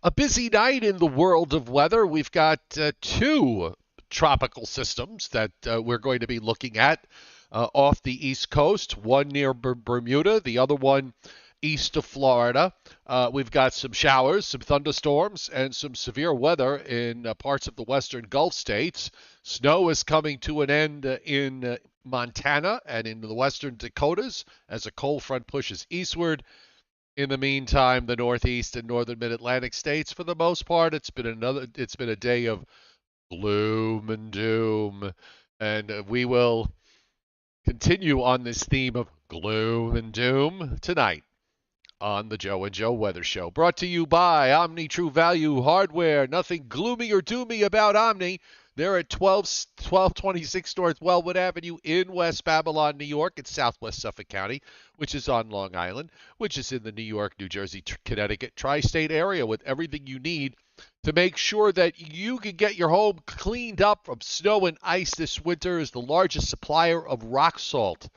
A busy night in the world of weather. We've got two tropical systems that we're going to be looking at off the East Coast, one near Bermuda, the other one east of Florida. We've got some showers, some thunderstorms, and some severe weather in parts of the western Gulf states. Snow is coming to an end in Montana and in the western Dakotas as a cold front pushes eastward. In the meantime, the Northeast and northern Mid-Atlantic states, for the most part, it's been a day of gloom and doom, and we will continue on this theme of gloom and doom tonight on the Joe and Joe Weather Show, brought to you by Omni True Value Hardware. Nothing gloomy or doomy about Omni. They're at 1226 North Wellwood Avenue in West Babylon, New York. It's southwest Suffolk County, which is on Long Island, which is in the New York, New Jersey, Connecticut tri-state area, with everything you need to make sure that you can get your home cleaned up from snow and ice this winter. Is the largest supplier of rock salt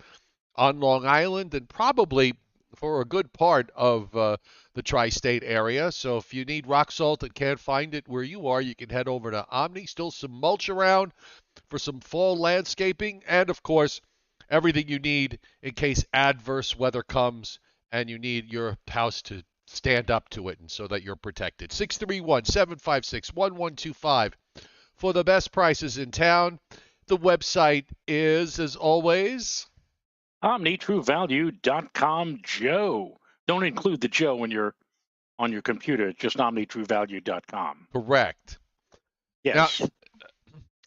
on Long Island and probably for a good part of the tri-state area. So if you need rock salt and can't find it where you are, you can head over to Omni. Still some mulch around for some fall landscaping, and of course, everything you need in case adverse weather comes and you need your house to stand up to it and so that you're protected. 631-756-1125 for the best prices in town. The website is, as always, OmniTrueValue.com, Joe. Don't include the Joe when you're on your computer. It's just OmniTrueValue.com. correct. Yes. Now,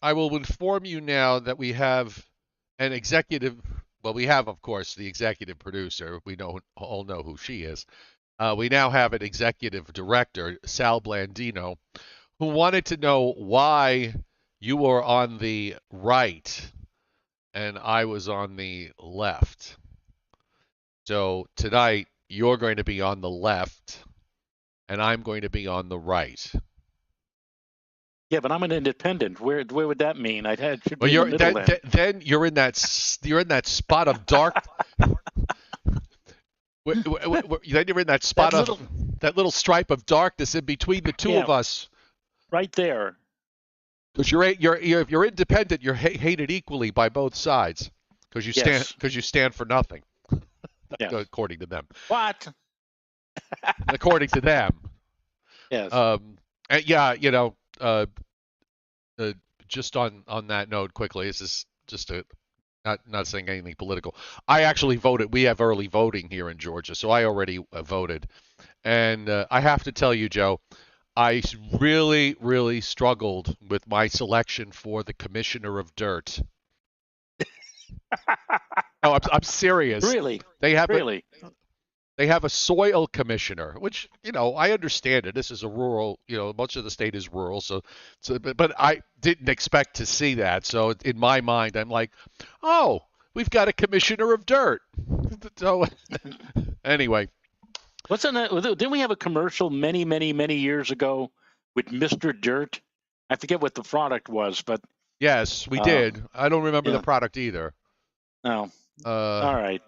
I will inform you now that we have an executive. Well, we have, of course, the executive producer. We all know who she is. We now have an executive director, Sal Blandino, who wanted to know why you were on the right and I was on the left. So tonight, you're going to be on the left, and I'm going to be on the right. Yeah, but I'm an independent. Where would that mean? Should Well, be in the middle then. Then you're in that spot of dark. Then you're in that spot that little stripe of darkness in between the two of us. Right there. Because if you're independent, you're hated equally by both sides. Because you stand for nothing. Yes. According to them. What? According to them. Yes. And yeah, just on that note, quickly, this is just not saying anything political. I actually voted. We have early voting here in Georgia, so I already voted. And I have to tell you, Joe, I really, really struggled with my selection for the Commissioner of Dirt. No, I'm serious. Really? They have a soil commissioner, which, I understand it. This is a rural, much of the state is rural. But I didn't expect to see that. So in my mind, I'm like, oh, we've got a commissioner of dirt. So anyway. Didn't we have a commercial many, many, many years ago with Mr. Dirt? I forget what the product was, but. Yes, we did. I don't remember the product either. No. All right.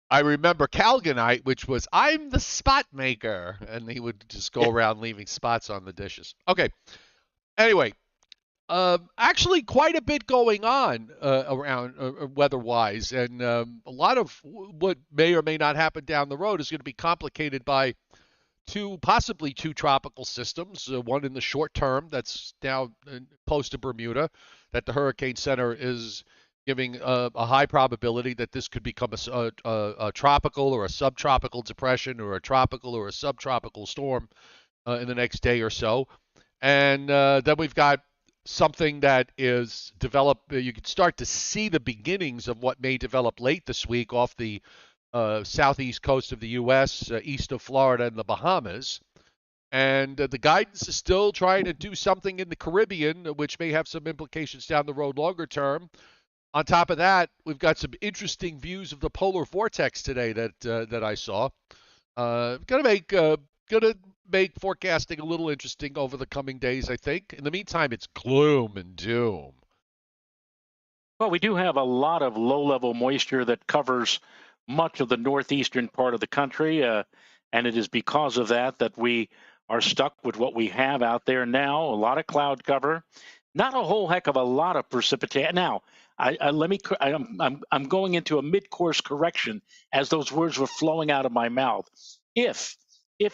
I remember Calgonite, which was, I'm the spot maker. And he would just go around leaving spots on the dishes. Okay. Anyway, actually quite a bit going on around weather-wise. And a lot of what may or may not happen down the road is going to be complicated by possibly two tropical systems. One in the short term that's now close to Bermuda, that the Hurricane Center is giving a high probability that this could become a tropical or a subtropical depression or a tropical or a subtropical storm in the next day or so. And then we've got something that is developed. You can start to see the beginnings of what may develop late this week off the southeast coast of the U.S., east of Florida and the Bahamas. And the guidance is still trying to do something in the Caribbean, which may have some implications down the road longer term. On top of that, we've got some interesting views of the polar vortex today that I saw. Gonna make forecasting a little interesting over the coming days, I think. In the meantime, it's gloom and doom. Well, we do have a lot of low-level moisture that covers much of the northeastern part of the country, and it is because of that we are stuck with what we have out there now. A lot of cloud cover, not a whole heck of a lot of precipitation. Now, I'm going into a mid-course correction as those words were flowing out of my mouth. If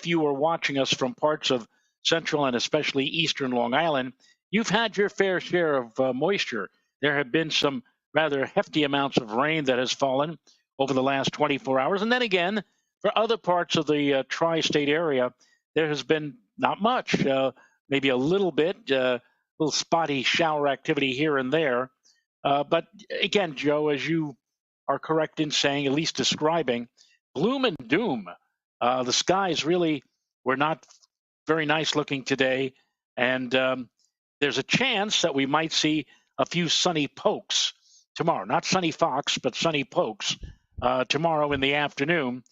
you are watching us from parts of central and especially eastern Long Island, you've had your fair share of moisture. There have been some rather hefty amounts of rain that has fallen over the last 24 hours. And then again, for other parts of the tri-state area, there has been not much, maybe a little bit, little spotty shower activity here and there. But again, Joe, as you are correct in saying, at least describing, gloom and doom. The skies really were not very nice looking today. And there's a chance that we might see a few sunny pokes tomorrow. Not sunny fox, but sunny pokes tomorrow in the afternoon.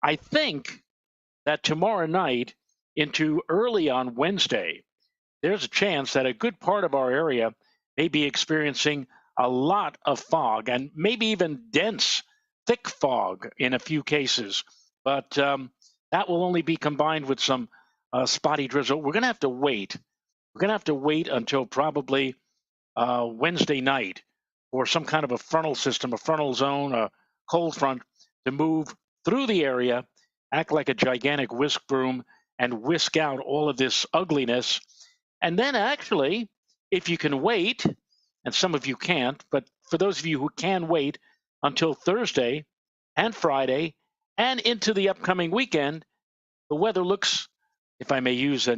I think that tomorrow night into early on Wednesday, there's a chance that a good part of our area may be experiencing a lot of fog and maybe even dense, thick fog in a few cases. But that will only be combined with some spotty drizzle. We're going to have to wait. We're going to have to wait until probably Wednesday night for some kind of a frontal system, a frontal zone, a cold front to move through the area, act like a gigantic whisk broom, and whisk out all of this ugliness. And then actually, if you can wait, and some of you can't, but for those of you who can wait until Thursday and Friday and into the upcoming weekend, the weather looks, if I may use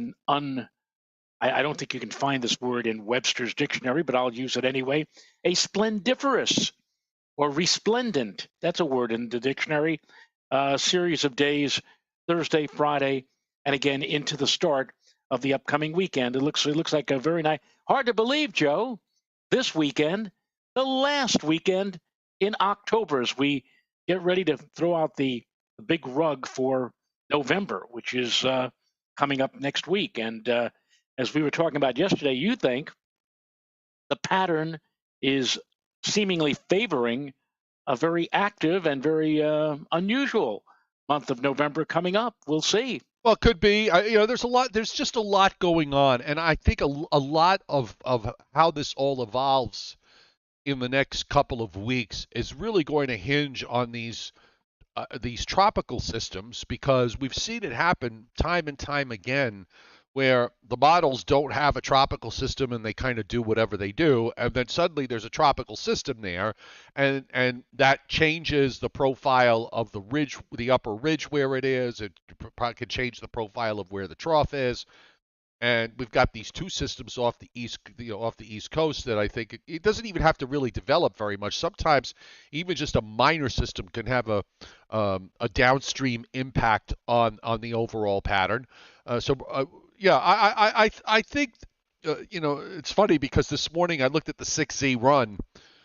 I don't think you can find this word in Webster's dictionary, but I'll use it anyway, a splendiferous or resplendent, that's a word in the dictionary, series of days, Thursday, Friday, and again into the start of the upcoming weekend. It looks like a very nice, hard to believe, Joe, this weekend, the last weekend in October, as we get ready to throw out the big rug for November, which is coming up next week. And as we were talking about yesterday, you think the pattern is seemingly favoring a very active and very unusual month of November coming up. We'll see. Well, it could be. There's just a lot going on, and I think a lot of how this all evolves in the next couple of weeks is really going to hinge on these tropical systems, because we've seen it happen time and time again, where the models don't have a tropical system and they kind of do whatever they do, and then suddenly there's a tropical system there, and that changes the profile of the ridge, the upper ridge where it is. It can change the profile of where the trough is. And we've got these two systems off the east coast that I think it doesn't even have to really develop very much. Sometimes even just a minor system can have a downstream impact on the overall pattern. Yeah, I think it's funny because this morning I looked at the 6Z run.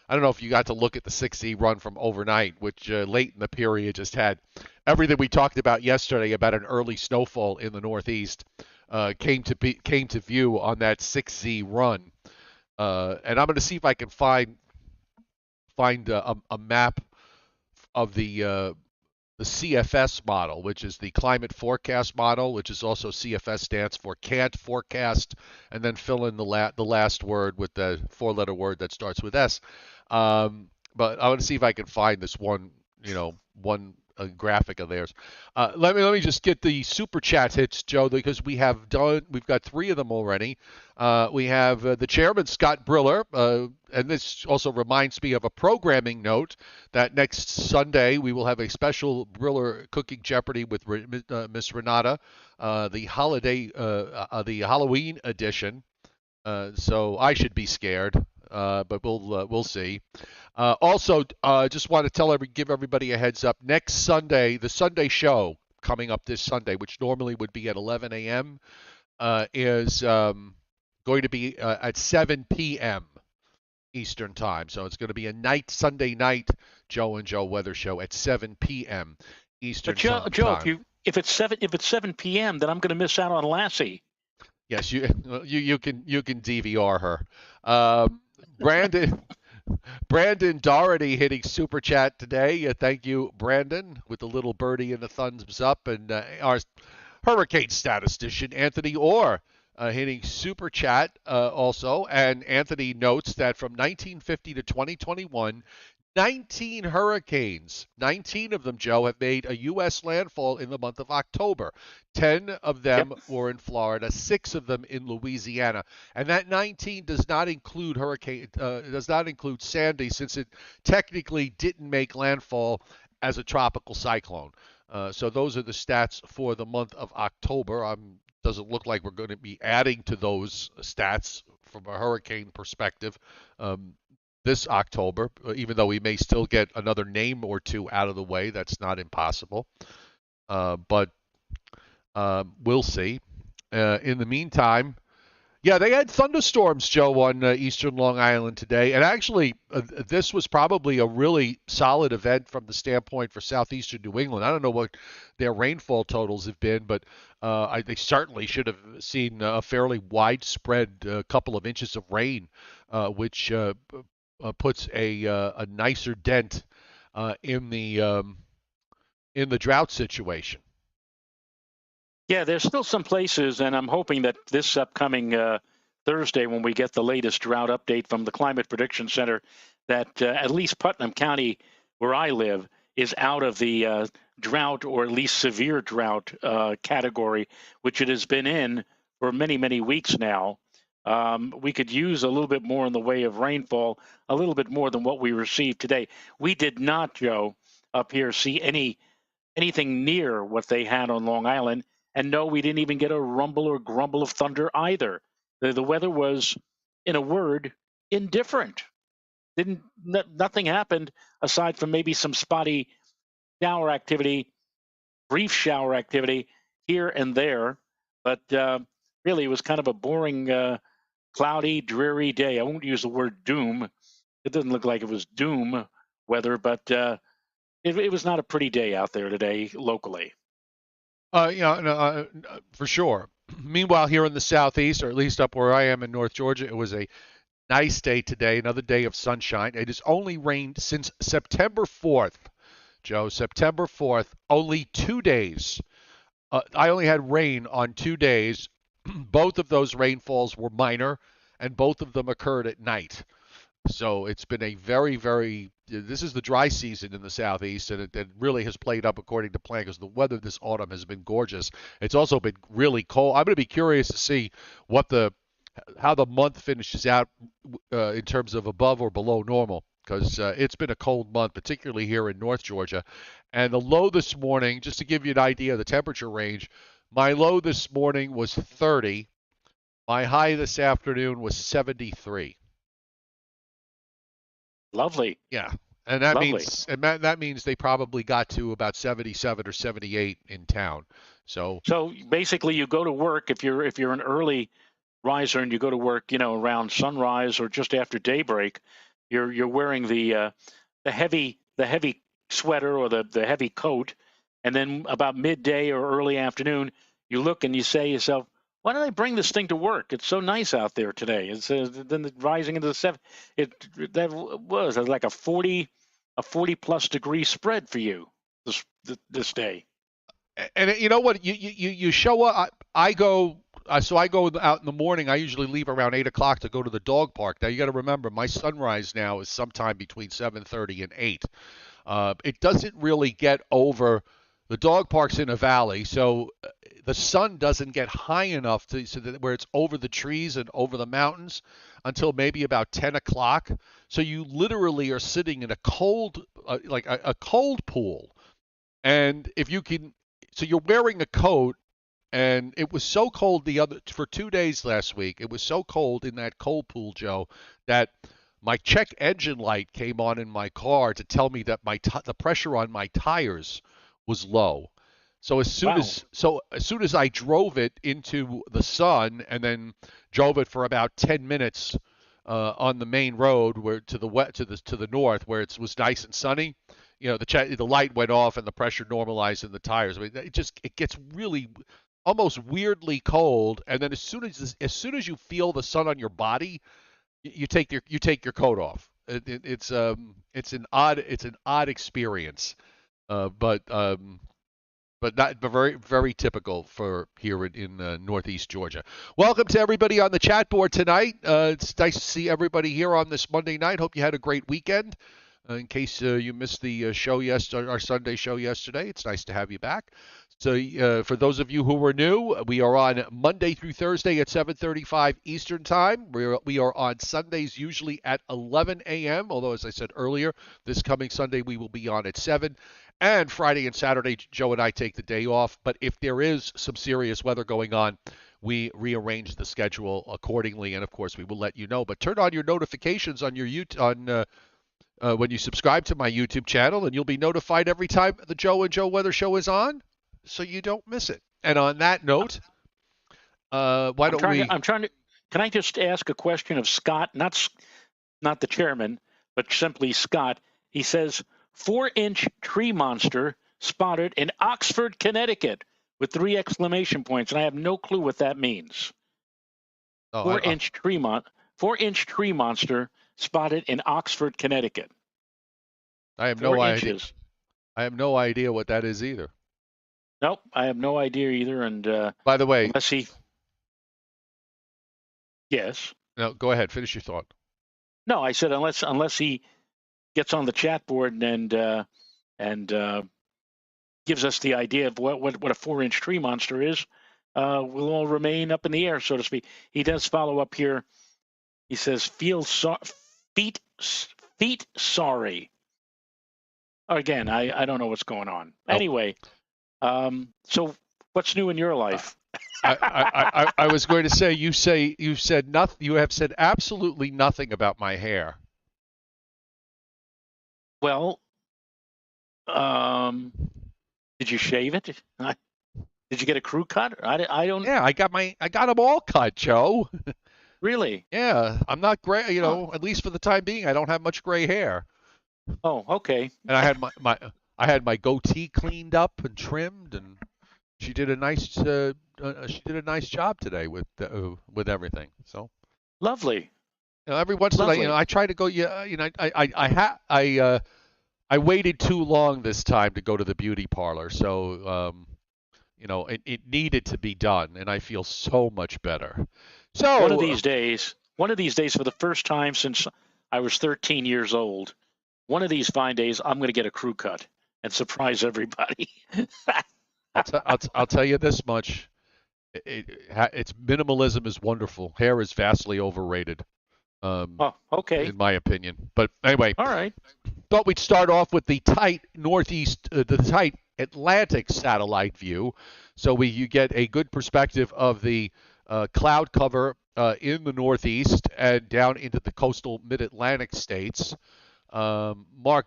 I don't know if you got to look at the 6Z run from overnight, which late in the period just had everything we talked about yesterday about an early snowfall in the Northeast. Came to view on that 6Z run, and I'm going to see if I can find a map of the CFS model, which is the climate forecast model, which is also CFS stands for can't forecast, and then fill in the last word with the four-letter word that starts with S. But I want to see if I can find this one graphic of theirs. Let me just get the super chat hits, Joe, because we've got 3 of them already. We have the chairman, Scott Briller, and this also reminds me of a programming note that next Sunday we will have a special Briller cooking Jeopardy with Miss Renata, the Halloween edition. So I should be scared. But we'll see. Also, just want to give everybody a heads up. Next Sunday, the Sunday show coming up this Sunday, which normally would be at 11 a.m., is going to be at 7 p.m. Eastern time. So it's going to be a Sunday night Joe and Joe weather show at 7 p.m. Eastern time. But Joe, if it's 7 p.m., then I'm going to miss out on Lassie. Yes, you can DVR her. Brandon Doherty hitting super chat today. Thank you, Brandon, with the little birdie and the thumbs up. And hurricane statistician Anthony Orr hitting super chat also. And Anthony notes that from 1950 to 2021, 19 hurricanes, 19 of them, Joe, have made a U.S. landfall in the month of October. 10 of Yep. them were in Florida, 6 of them in Louisiana. And that 19 does not include does not include Sandy, since it technically didn't make landfall as a tropical cyclone. So those are the stats for the month of October. Doesn't look like we're going to be adding to those stats from a hurricane perspective this October, even though we may still get another name or two out of the way. That's not impossible. But we'll see. In the meantime, yeah, they had thunderstorms, Joe, on eastern Long Island today. And actually, this was probably a really solid event from the standpoint for southeastern New England. I don't know what their rainfall totals have been, but they certainly should have seen a fairly widespread couple of inches of rain, which puts a nicer dent in the drought situation. Yeah, there's still some places, and I'm hoping that this upcoming Thursday, when we get the latest drought update from the Climate Prediction Center, that at least Putnam County, where I live, is out of the drought, or at least severe drought category, which it has been in for many, many weeks now. We could use a little bit more in the way of rainfall, a little bit more than what we received today. We did not, Joe, up here see anything near what they had on Long Island. And no, we didn't even get a rumble or grumble of thunder either. The weather was, in a word, indifferent. Nothing happened aside from maybe some spotty shower activity, brief shower activity here and there. But really, it was kind of a boring, cloudy, dreary day. I won't use the word doom. It doesn't look like it was doom weather, but it was not a pretty day out there today locally. Yeah, no, for sure. Meanwhile, here in the southeast, or at least up where I am in North Georgia, it was a nice day today, another day of sunshine. It has only rained since September 4th, Joe. September 4th, only 2 days. I only had rain on 2 days. Both of those rainfalls were minor, and both of them occurred at night. So it's been a very, very. This is the dry season in the southeast, and it really has played up according to plan because the weather this autumn has been gorgeous. It's also been really cold. I'm going to be curious to see how the month finishes out in terms of above or below normal, because it's been a cold month, particularly here in North Georgia. And the low this morning, just to give you an idea of the temperature range, my low this morning was 30. My high this afternoon was 73. Lovely. Yeah, and that Lovely. means they probably got to about 77 or 78 in town. So So basically, you go to work if you're an early riser and you go to work, around sunrise or just after daybreak. You're wearing the heavy sweater or the heavy coat, and then about midday or early afternoon, you look and you say to yourself, "Why don't I bring this thing to work? It's so nice out there today." It's then rising into the seven. It that was like a 40 plus degree spread for you this day. and you know what? You show up. I go. So I go out in the morning. I usually leave around 8 o'clock to go to the dog park. Now you got to remember, my sunrise now is sometime between 7:30 and 8. It doesn't really get over. The dog park's in a valley, so the sun doesn't get high enough so that where it's over the trees and over the mountains until maybe about 10 o'clock. So you literally are sitting in a cold, like a cold pool. And if you can, so you're wearing a coat, and it was so cold for 2 days last week. It was so cold in that cold pool, Joe, that my check engine light came on in my car to tell me that the pressure on my tires was low. So Wow. as soon as I drove it into the sun and then drove it for about 10 minutes on the main road where to the north where it was nice and sunny, the light went off and the pressure normalized in the tires. I mean, it gets really almost weirdly cold, and then as soon as you feel the sun on your body, you take your coat off. It's an odd experience, but but not but very very typical for here in Northeast Georgia. Welcome to everybody on the chat board tonight. It's nice to see everybody here on this Monday night. Hope you had a great weekend. In case you missed the show yesterday, our Sunday show yesterday, it's nice to have you back. So for those of you who were new, we are on Monday through Thursday at 7:35 Eastern Time. We are on Sundays usually at 11 a.m., although as I said earlier, this coming Sunday we will be on at 7. And Friday and Saturday, Joe and I take the day off. But if there is some serious weather going on, we rearrange the schedule accordingly, and of course we will let you know. But turn on your notifications on your when you subscribe to my YouTube channel, and you'll be notified every time the Joe and Joe Weather Show is on, so you don't miss it. And on that note, why don't we? I'm trying to. Can I just ask a question of Scott? Not the chairman, but simply Scott. He says 4-inch tree monster spotted in Oxford, Connecticut, with 3 exclamation points, and I have no clue what that means. 4-inch tree monster spotted in Oxford, Connecticut. I have no idea. I have no idea what that is either. Nope, I have no idea either. And by the way, yes. No, go ahead. Finish your thought. No, I said unless he gets on the chat board and gives us the idea of what a 4-inch tree monster is, we'll all remain up in the air, so to speak. He does follow up here. He says, feet sorry. Again, I don't know what's going on. Nope. Anyway, so what's new in your life? I was going to say you said nothing. You have said absolutely nothing about my hair. Well, did you shave it? Did you get a crew cut? I don't. Yeah, I got them all cut, Joe. Really? Yeah, I'm not gray. You know, at least for the time being, I don't have much gray hair. Oh, okay. And I had my goatee cleaned up and trimmed, and she did a nice job today with everything. So lovely. You know, every once in a while, I try to go. Yeah, I waited too long this time to go to the beauty parlor, so it needed to be done, and I feel so much better. So one of these days, for the first time since I was 13 years old, one of these fine days, I'm going to get a crew cut and surprise everybody. I'll tell you this much: it's minimalism is wonderful. Hair is vastly overrated. Okay. In my opinion, but anyway. All right. Thought we'd start off with the tight northeast, the tight Atlantic satellite view, so you get a good perspective of the cloud cover in the Northeast and down into the coastal Mid-Atlantic states. Mark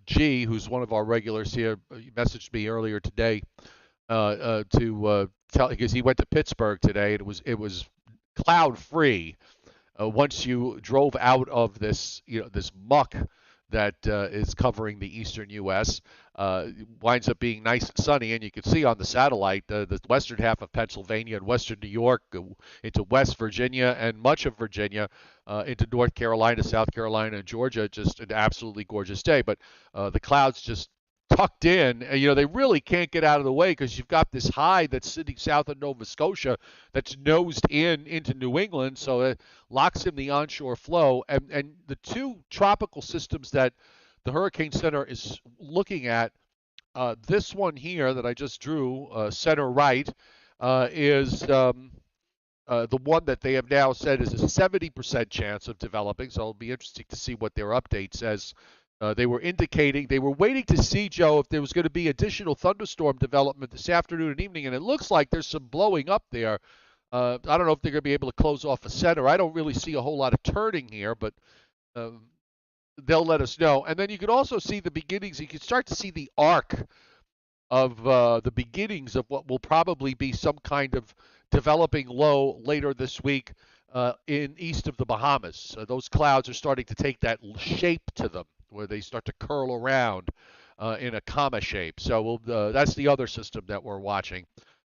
G., who's one of our regulars here, messaged me earlier today to tell, because he went to Pittsburgh today, and it was cloud-free. Once you drove out of this muck that is covering the eastern U.S., winds up being nice and sunny, and you can see on the satellite the western half of Pennsylvania and western New York into West Virginia and much of Virginia into North Carolina, South Carolina, and Georgia. Just an absolutely gorgeous day. But the clouds just tucked in, and they really can't get out of the way because you've got this high that's sitting south of Nova Scotia that's nosed into New England, so it locks in the onshore flow. And the two tropical systems that the Hurricane Center is looking at, this one here that I just drew, center right, is the one that they have now said is a 70% chance of developing, so it'll be interesting to see what their update says. They were waiting to see, Joe, if there was going to be additional thunderstorm development this afternoon and evening, and it looks like there's some blowing up there. I don't know if they're going to be able to close off a center. I don't really see a whole lot of turning here, but they'll let us know. And then you can also see the beginnings. You can start to see the arc of the beginnings of what will probably be some kind of developing low later this week in east of the Bahamas. Those clouds are starting to take that shape to them, where they start to curl around in a comma shape. So that's the other system that we're watching.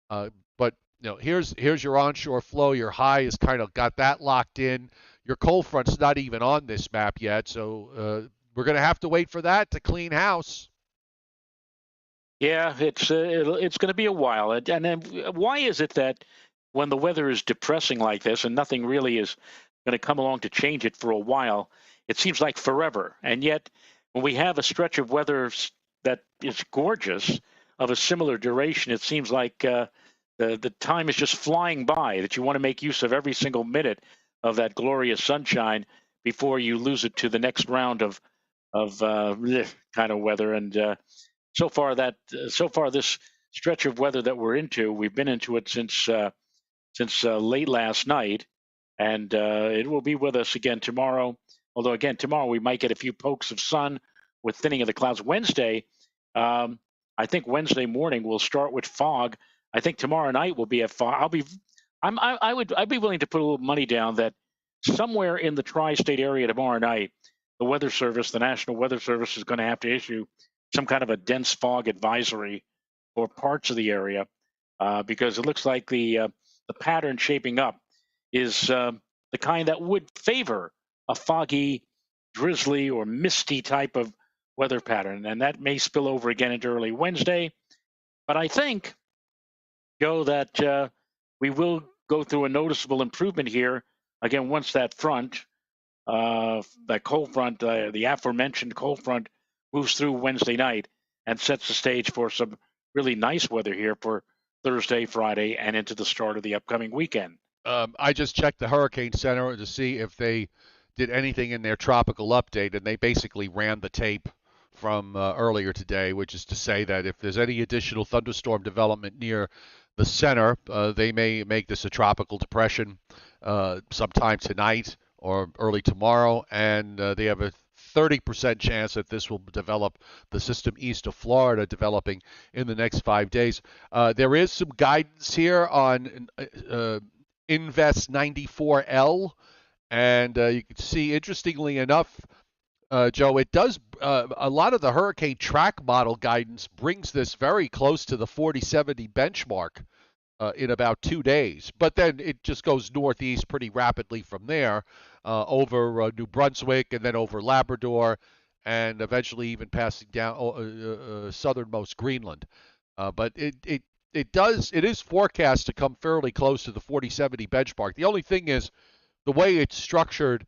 But here's your onshore flow. Your high has kind of got that locked in. Your cold front's not even on this map yet, so we're going to have to wait for that to clean house. Yeah, it's going to be a while. And then why is it that when the weather is depressing like this and nothing really is going to come along to change it for a while, it seems like forever. And yet, when we have a stretch of weather that is gorgeous of a similar duration, it seems like the time is just flying by. That you want to make use of every single minute of that glorious sunshine before you lose it to the next round of kind of weather. And so far this stretch of weather that we're into, we've been into it since late last night, and it will be with us again tomorrow. Although again tomorrow we might get a few pokes of sun with thinning of the clouds. Wednesday, um, I think Wednesday morning we'll start with fog. I think tomorrow night will be a fog. I'd be willing to put a little money down that somewhere in the tri-state area tomorrow night, the National Weather Service, is going to have to issue some kind of a dense fog advisory for parts of the area because it looks like the pattern shaping up is the kind that would favor a foggy, drizzly, or misty type of weather pattern, and that may spill over again into early Wednesday. But I think, Joe, that we will go through a noticeable improvement here again once that cold front, the aforementioned cold front, moves through Wednesday night and sets the stage for some really nice weather here for Thursday, Friday, and into the start of the upcoming weekend. I just checked the Hurricane Center to see if they did anything in their tropical update, and they basically ran the tape from earlier today, which is to say that if there's any additional thunderstorm development near the center, they may make this a tropical depression sometime tonight or early tomorrow, and they have a 30% chance that this will develop the system east of Florida, developing in the next 5 days. There is some guidance here on Invest 94L, and you can see, interestingly enough, Joe, it does a lot of the hurricane track model guidance brings this very close to the 4070 benchmark in about 2 days. But then it just goes northeast pretty rapidly from there over New Brunswick and then over Labrador and eventually even passing down southernmost Greenland. But it is forecast to come fairly close to the 4070 benchmark. The only thing is the way it's structured,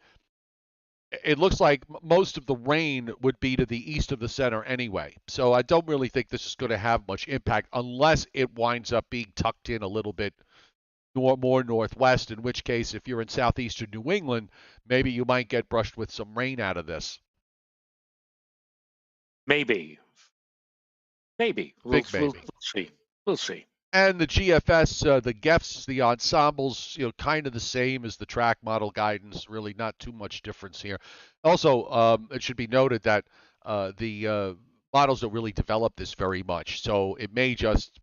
it looks like most of the rain would be to the east of the center anyway. So I don't really think this is going to have much impact unless it winds up being tucked in a little bit more northwest, in which case, if you're in southeastern New England, maybe you might get brushed with some rain out of this. Maybe, maybe Big maybe. we'll see. We'll see. And the GFS, the GEFs, the ensembles, kind of the same as the track model guidance. Really, not too much difference here. Also, it should be noted that the models don't really develop this very much, so it may just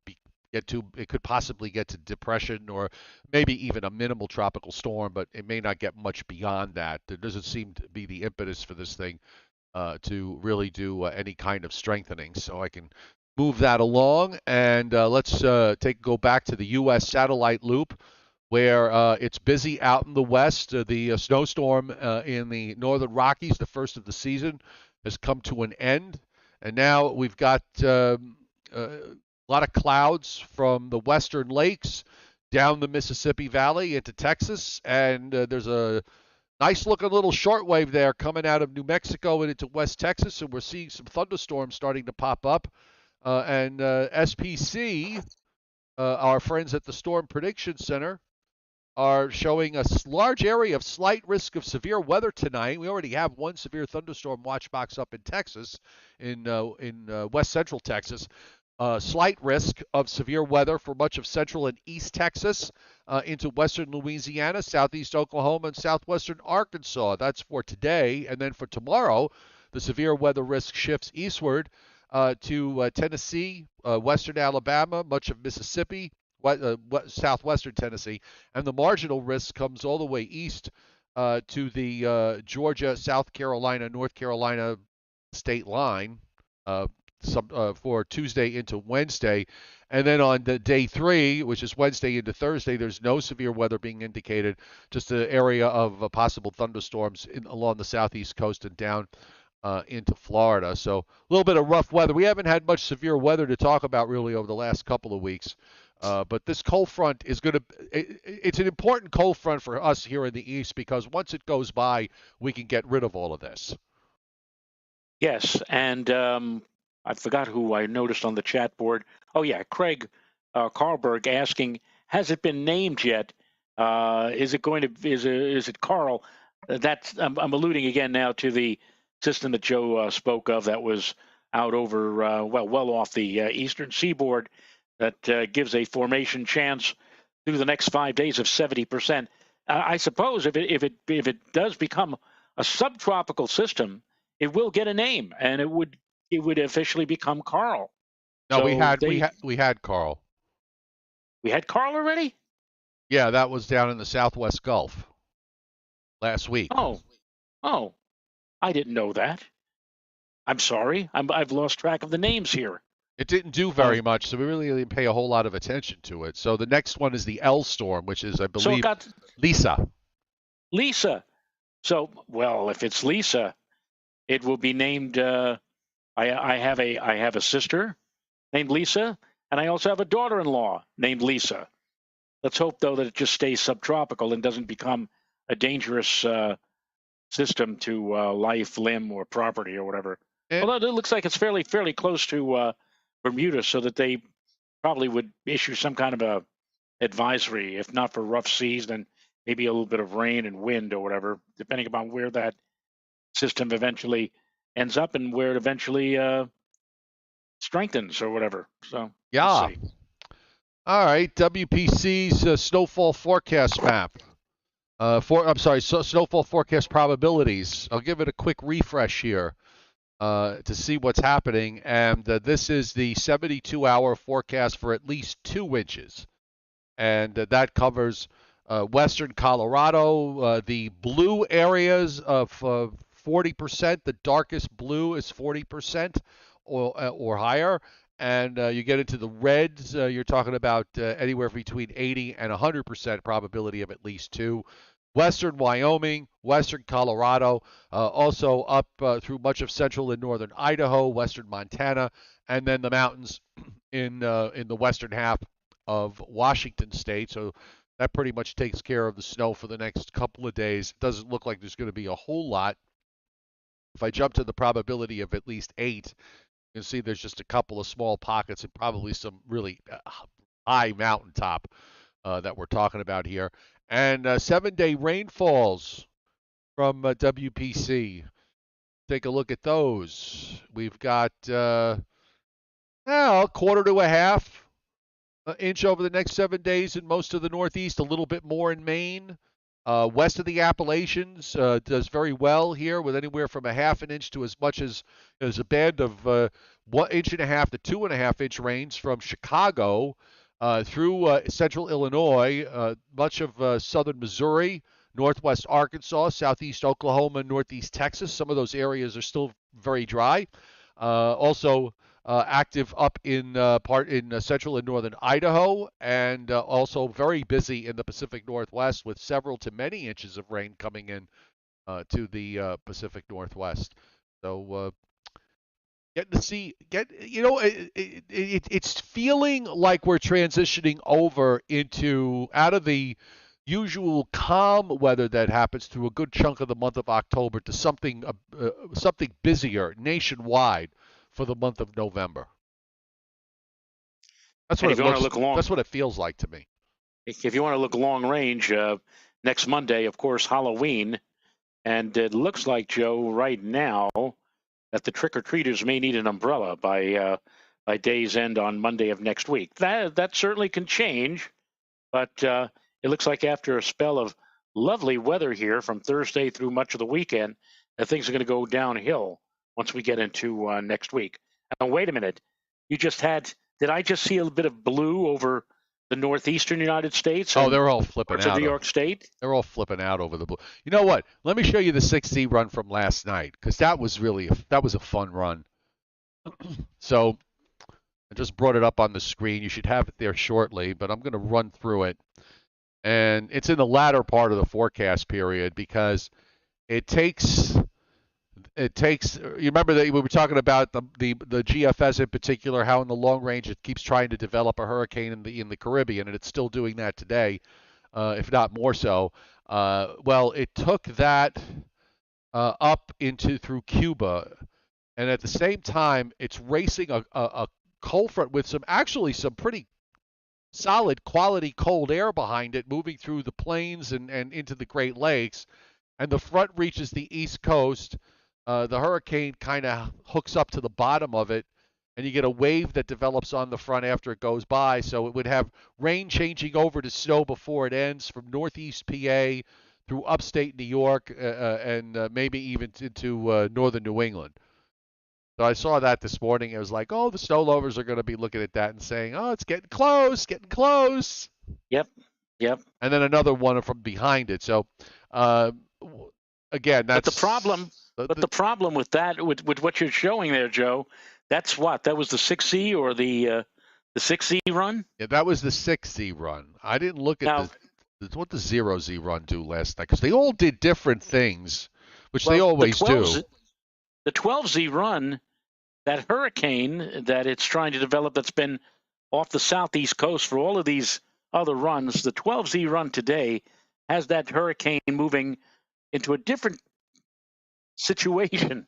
it could possibly get to depression or maybe even a minimal tropical storm, but it may not get much beyond that. There doesn't seem to be the impetus for this thing to really do any kind of strengthening. So I can move that along, and let's go back to the U.S. satellite loop, where it's busy out in the west. The snowstorm in the Northern Rockies, the first of the season, has come to an end, and now we've got a lot of clouds from the western lakes down the Mississippi Valley into Texas, and there's a nice looking little shortwave there coming out of New Mexico and into West Texas, and we're seeing some thunderstorms starting to pop up. And SPC, our friends at the Storm Prediction Center, are showing a large area of slight risk of severe weather tonight. We already have one severe thunderstorm watch box up in Texas, in west central Texas. Slight risk of severe weather for much of central and east Texas into western Louisiana, southeast Oklahoma, and southwestern Arkansas. That's for today. And then for tomorrow, the severe weather risk shifts eastward to Tennessee, western Alabama, much of Mississippi, southwestern Tennessee, and the marginal risk comes all the way east to the Georgia, South Carolina, North Carolina state line for Tuesday into Wednesday. And then on the day 3, which is Wednesday into Thursday, there's no severe weather being indicated, just an area of possible thunderstorms along the southeast coast and down into Florida. So a little bit of rough weather. We haven't had much severe weather to talk about really over the last couple of weeks. But this cold front is going to, it's an important cold front for us here in the East because once it goes by, we can get rid of all of this. Yes, and I forgot who I noticed on the chat board. Oh yeah, Craig Carlberg asking, has it been named yet? Is it Carl? That's I'm alluding again now to the system that Joe spoke of that was out over well off the eastern seaboard that gives a formation chance through the next 5 days of 70%. I suppose if it does become a subtropical system, it will get a name, and it would officially become Carl. No, So we had Carl. We had Carl already? Yeah, that was down in the Southwest Gulf last week. Oh, I didn't know that. I'm sorry. I've lost track of the names here. It didn't do very much, so we really didn't pay a whole lot of attention to it. So the next one is the L storm, which is, I believe, Lisa. Lisa. So, well, if it's Lisa, it will be named. I have a sister named Lisa, and I also have a daughter-in-law named Lisa. Let's hope, though, that it just stays subtropical and doesn't become a dangerous system to life, limb, or property, or whatever. Although it looks like it's fairly close to Bermuda, so that they probably would issue some kind of a advisory, if not for rough seas, then maybe a little bit of rain and wind or whatever, depending upon where that system eventually ends up and where it eventually strengthens or whatever. So yeah. All right, WPC's snowfall forecast map. Snowfall forecast probabilities. I'll give it a quick refresh here to see what's happening. And this is the 72-hour forecast for at least 2 inches. And that covers western Colorado, the blue areas of 40%. The darkest blue is 40% or higher. And you get into the reds, you're talking about anywhere between 80 and 100% probability of at least 2. Western Wyoming, western Colorado, also up through much of central and northern Idaho, western Montana, and then the mountains in the western half of Washington state. So that pretty much takes care of the snow for the next couple of days. It doesn't look like there's going to be a whole lot. If I jump to the probability of at least 8, you can see there's just a couple of small pockets and probably some really high mountaintop that we're talking about here. And 7-day rainfalls from WPC. Take a look at those. We've got a quarter to a half inch over the next 7 days in most of the Northeast, a little bit more in Maine. West of the Appalachians does very well here with anywhere from a half an inch to as much as a band of 1.5 inches to 2.5 inch rains from Chicago through central Illinois, much of southern Missouri, northwest Arkansas, southeast Oklahoma, northeast Texas. Some of those areas are still very dry. Also active up in central and northern Idaho, and also very busy in the Pacific Northwest with several to many inches of rain coming in to the Pacific Northwest. So getting to see, it's feeling like we're transitioning over out of the usual calm weather that happens through a good chunk of the month of October to something busier nationwide for the month of November. That's what that's what it feels like to me. If you want to look long range, next Monday, of course, Halloween, and it looks like, Joe, right now, that the trick-or-treaters may need an umbrella by day's end on Monday of next week. That certainly can change, but it looks like after a spell of lovely weather here from Thursday through much of the weekend, that things are going to go downhill once we get into next week. And wait a minute, did I just see a bit of blue over the northeastern United States? Oh, they're all flipping out. New York State? They're all flipping out over the blue. You know what? Let me show you the 6Z run from last night, because that was a fun run. So I just brought it up on the screen. You should have it there shortly, but I'm going to run through it. And it's in the latter part of the forecast period because it takes it takes. You remember that we were talking about the GFS in particular, how in the long range it keeps trying to develop a hurricane in the Caribbean, and it's still doing that today, if not more so. Well, it took that up into through Cuba, and at the same time, it's racing a cold front with some pretty solid quality cold air behind it, moving through the plains and into the Great Lakes, and the front reaches the East Coast. The hurricane kind of hooks up to the bottom of it, and you get a wave that develops on the front after it goes by. So it would have rain changing over to snow before it ends from Northeast PA through upstate New York and maybe even into northern New England. So I saw that this morning. It was like, oh, the snow lovers are going to be looking at that and saying, oh, it's getting close, getting close. Yep. Yep. And then another one from behind it. So, uh, again, that's the problem with that, with what you're showing there, Joe, that's what? That was the 6Z or the 6Z run? Yeah, that was the 6Z run. I didn't look at what the 0Z run do last night because they all did different things, which they always do. The 12Z run, that hurricane that it's trying to develop that's been off the southeast coast for all of these other runs, the 12Z run today has that hurricane moving into a different situation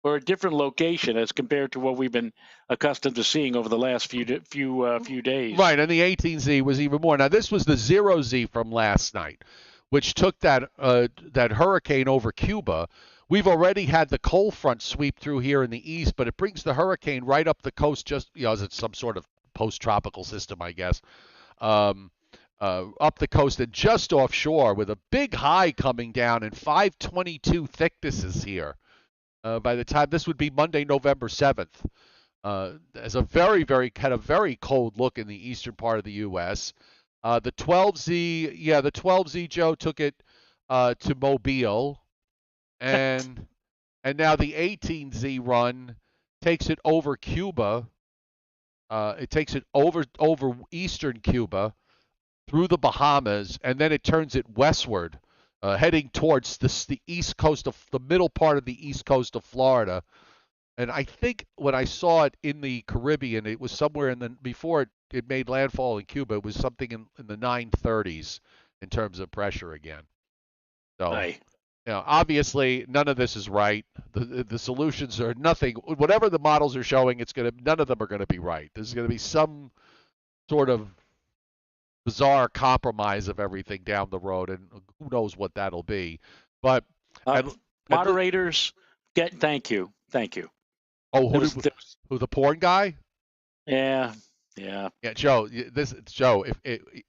or a different location as compared to what we've been accustomed to seeing over the last few days. Right, and the 18Z was even more. Now, this was the 0Z from last night, which took that hurricane over Cuba. We've already had the cold front sweep through here in the east, but it brings the hurricane right up the coast, just as it's some sort of post-tropical system, I guess, up the coast and just offshore with a big high coming down and 522 thicknesses here. By the time this would be Monday, November 7th, as a had a very cold look in the eastern part of the U.S. The 12Z, Joe, took it to Mobile. And now the 18Z run takes it over Cuba. It takes it over eastern Cuba through the Bahamas, and then it turns it westward, heading towards the east coast of the middle part of the east coast of Florida. And I think when I saw it in the Caribbean, it was somewhere before it made landfall in Cuba. It was something in the 930s in terms of pressure again. So. Aye. Obviously, none of this is right. The solutions are nothing. Whatever the models are showing, none of them are going to be right. There's going to be some sort of bizarre compromise of everything down the road, and who knows what that'll be. But moderators, thank you. Oh, who the porn guy? Yeah, Joe. Joe. If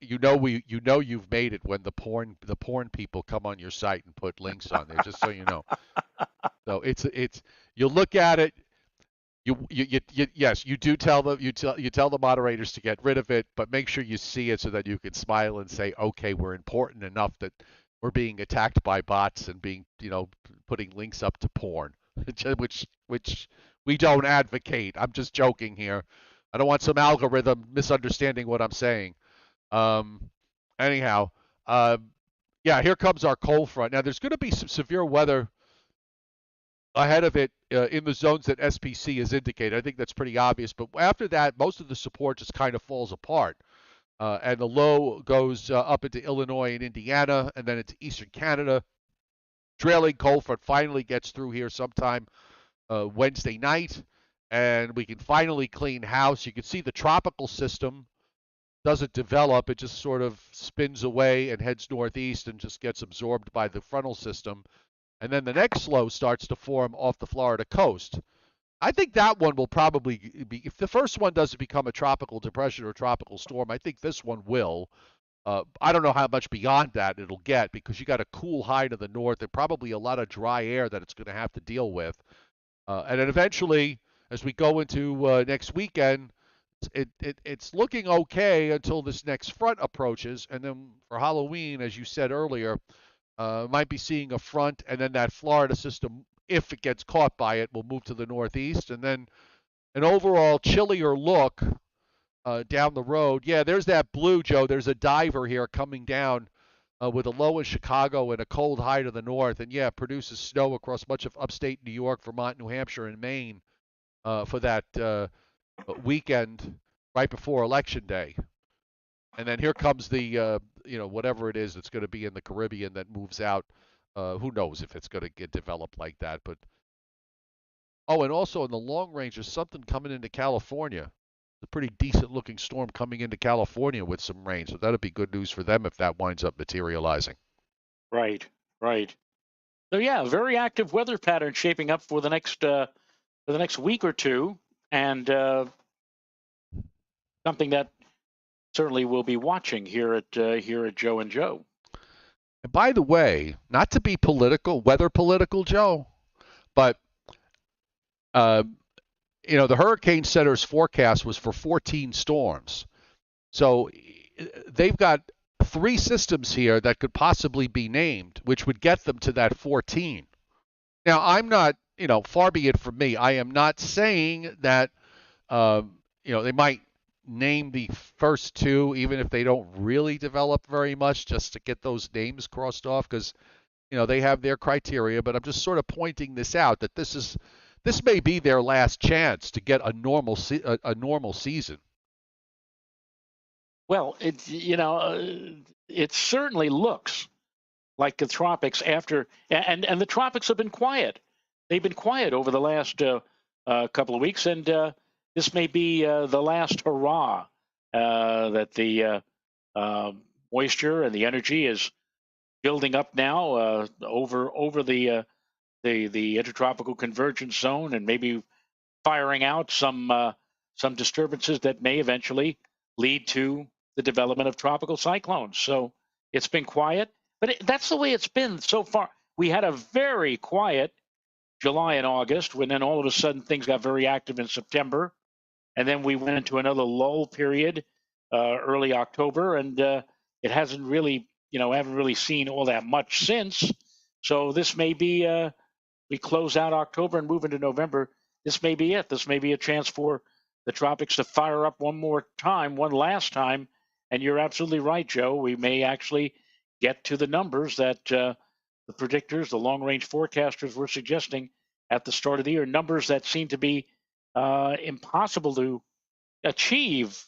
you've made it when the porn people come on your site and put links on there, just so you know. So it's you look at it. Yes, you do tell them you tell the moderators to get rid of it, but make sure you see it so that you can smile and say, okay, we're important enough that we're being attacked by bots and being putting links up to porn, which we don't advocate. I'm just joking here. I don't want some algorithm misunderstanding what I'm saying. Anyhow, here comes our cold front. Now, there's going to be some severe weather ahead of it in the zones that SPC has indicated. I think that's pretty obvious. But after that, most of the support just kind of falls apart. And the low goes up into Illinois and Indiana, and then into eastern Canada. Trailing cold front finally gets through here sometime Wednesday night. And we can finally clean house. You can see the tropical system doesn't develop. It just sort of spins away and heads northeast and just gets absorbed by the frontal system. And then the next low starts to form off the Florida coast. I think that one will probably be, if the first one doesn't become a tropical depression or a tropical storm, I think this one will. I don't know how much beyond that it'll get because you got a cool high to the north and probably a lot of dry air that it's going to have to deal with. And then eventually, as we go into next weekend, it's looking okay until this next front approaches. And then for Halloween, as you said earlier, might be seeing a front. And then that Florida system, if it gets caught by it, will move to the northeast. And then an overall chillier look down the road. Yeah, there's that blue, Joe. There's a diver here coming down with a low in Chicago and a cold high to the north, and yeah, produces snow across much of upstate New York, Vermont, New Hampshire, and Maine for that weekend right before Election Day. And then here comes the whatever it is that's going to be in the Caribbean that moves out. Who knows if it's going to get developed like that? But oh, and also in the long range, there's something coming into California. A pretty decent looking storm coming into California with some rain, so that'd be good news for them if that winds up materializing. Right, right. So yeah, very active weather pattern shaping up for the next week or two, and something that certainly we'll be watching here at Joe and Joe. And by the way, not to be political, weather political, Joe, but uh, the Hurricane Center's forecast was for 14 storms. So they've got 3 systems here that could possibly be named, which would get them to that 14. Now, I'm not, far be it from me. I am not saying that, they might name the first 2, even if they don't really develop very much, just to get those names crossed off, because, they have their criteria. But I'm just sort of pointing this out that this may be their last chance to get a normal season. Well, it certainly looks like the tropics and the tropics have been quiet. They've been quiet over the last couple of weeks, and this may be the last hurrah that the moisture and the energy is building up now over the intertropical convergence zone, and maybe firing out some disturbances that may eventually lead to the development of tropical cyclones. So it's been quiet, but that's the way it's been so far. We had a very quiet July and August, when then all of a sudden things got very active in September, and then we went into another lull period early October, and it hasn't really, haven't really seen all that much since. So this may be we close out October and move into November. This may be it. This may be a chance for the tropics to fire up one last time. And you're absolutely right, Joe. We may actually get to the numbers that the predictors, the long-range forecasters were suggesting at the start of the year, numbers that seem to be impossible to achieve,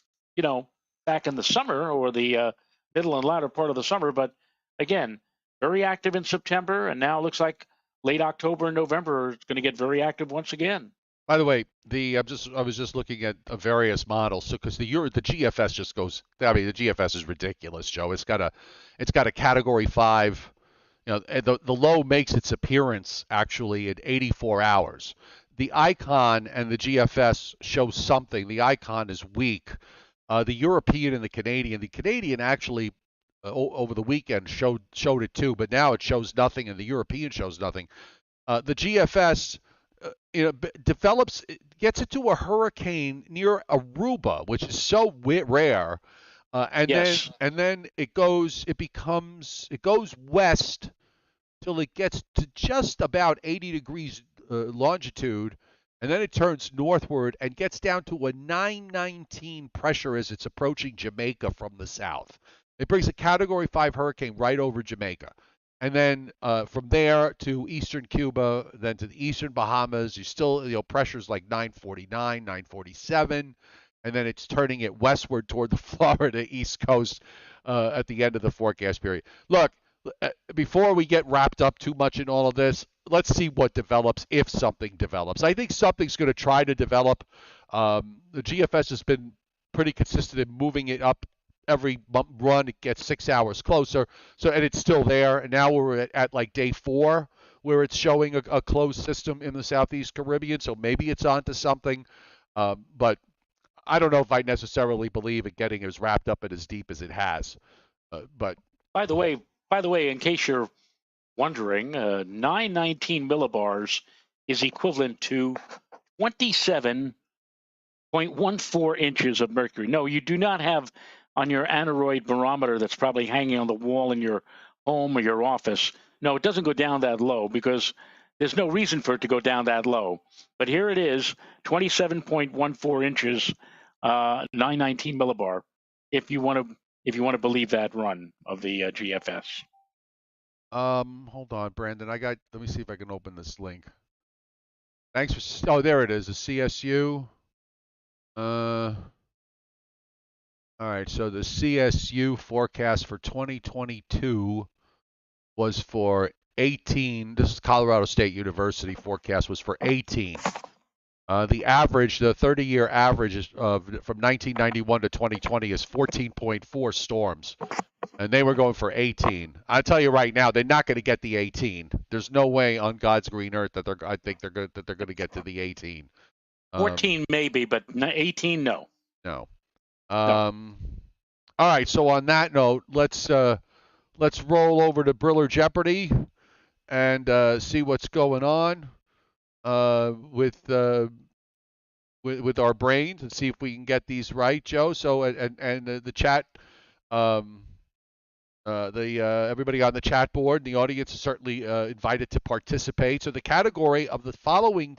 back in the summer or the middle and latter part of the summer. But again, very active in September, and now it looks like late October and November is going to get very active once again. By the way, I was just looking at various models. So because the GFS just goes, I mean, the GFS is ridiculous, Joe. It's got a Category 5. The low makes its appearance actually in 84 hours. The icon and the GFS show something. The icon is weak. The European and the Canadian actually over the weekend showed it too, but now it shows nothing, and the European shows nothing. The GFS develops, gets into a hurricane near Aruba, which is so rare, and Yes. then it goes west till it gets to just about 80 degrees longitude, and then it turns northward and gets down to a 919 pressure as it's approaching Jamaica from the south. It brings a Category 5 hurricane right over Jamaica. And then from there to eastern Cuba, then to the eastern Bahamas, you still, pressure's like 949, 947, and then it's turning it westward toward the Florida East Coast at the end of the forecast period. Look, before we get wrapped up too much in all of this, let's see what develops, if something develops. I think something's going to try to develop. The GFS has been pretty consistent in moving it up every run. It gets 6 hours closer, and it's still there. And now we're at like day 4, where it's showing a closed system in the Southeast Caribbean. So maybe it's onto something, but I don't know if I necessarily believe in getting as wrapped up and as deep as it has. But By the way, in case you're wondering, 919 millibars is equivalent to 27.14 inches of mercury. No, you do not have on your aneroid barometer that's probably hanging on the wall in your home or your office. No, it doesn't go down that low, because there's no reason for it to go down that low. But here it is, 27.14 inches, 919 millibar. If you want to if you want to believe that run of the GFS. Hold on, Brandon. Let me see if I can open this link. Thanks for. Oh, there it is. The CSU. All right. So the CSU forecast for 2022 was for 18. This is Colorado State University forecast was for 18. The 30-year average is from 1991 to 2020 is 14.4 storms, and they were going for 18. I tell you right now, they're not going to get the 18. There's no way on God's green earth that I think they're going to get to the 18. 14 maybe, but 18 no. No. All right. So on that note, let's roll over to Briller Jeopardy and see what's going on with our brains and see if we can get these right, Joe. So and the chat, everybody on the chat board and the audience is certainly invited to participate. So the category of the following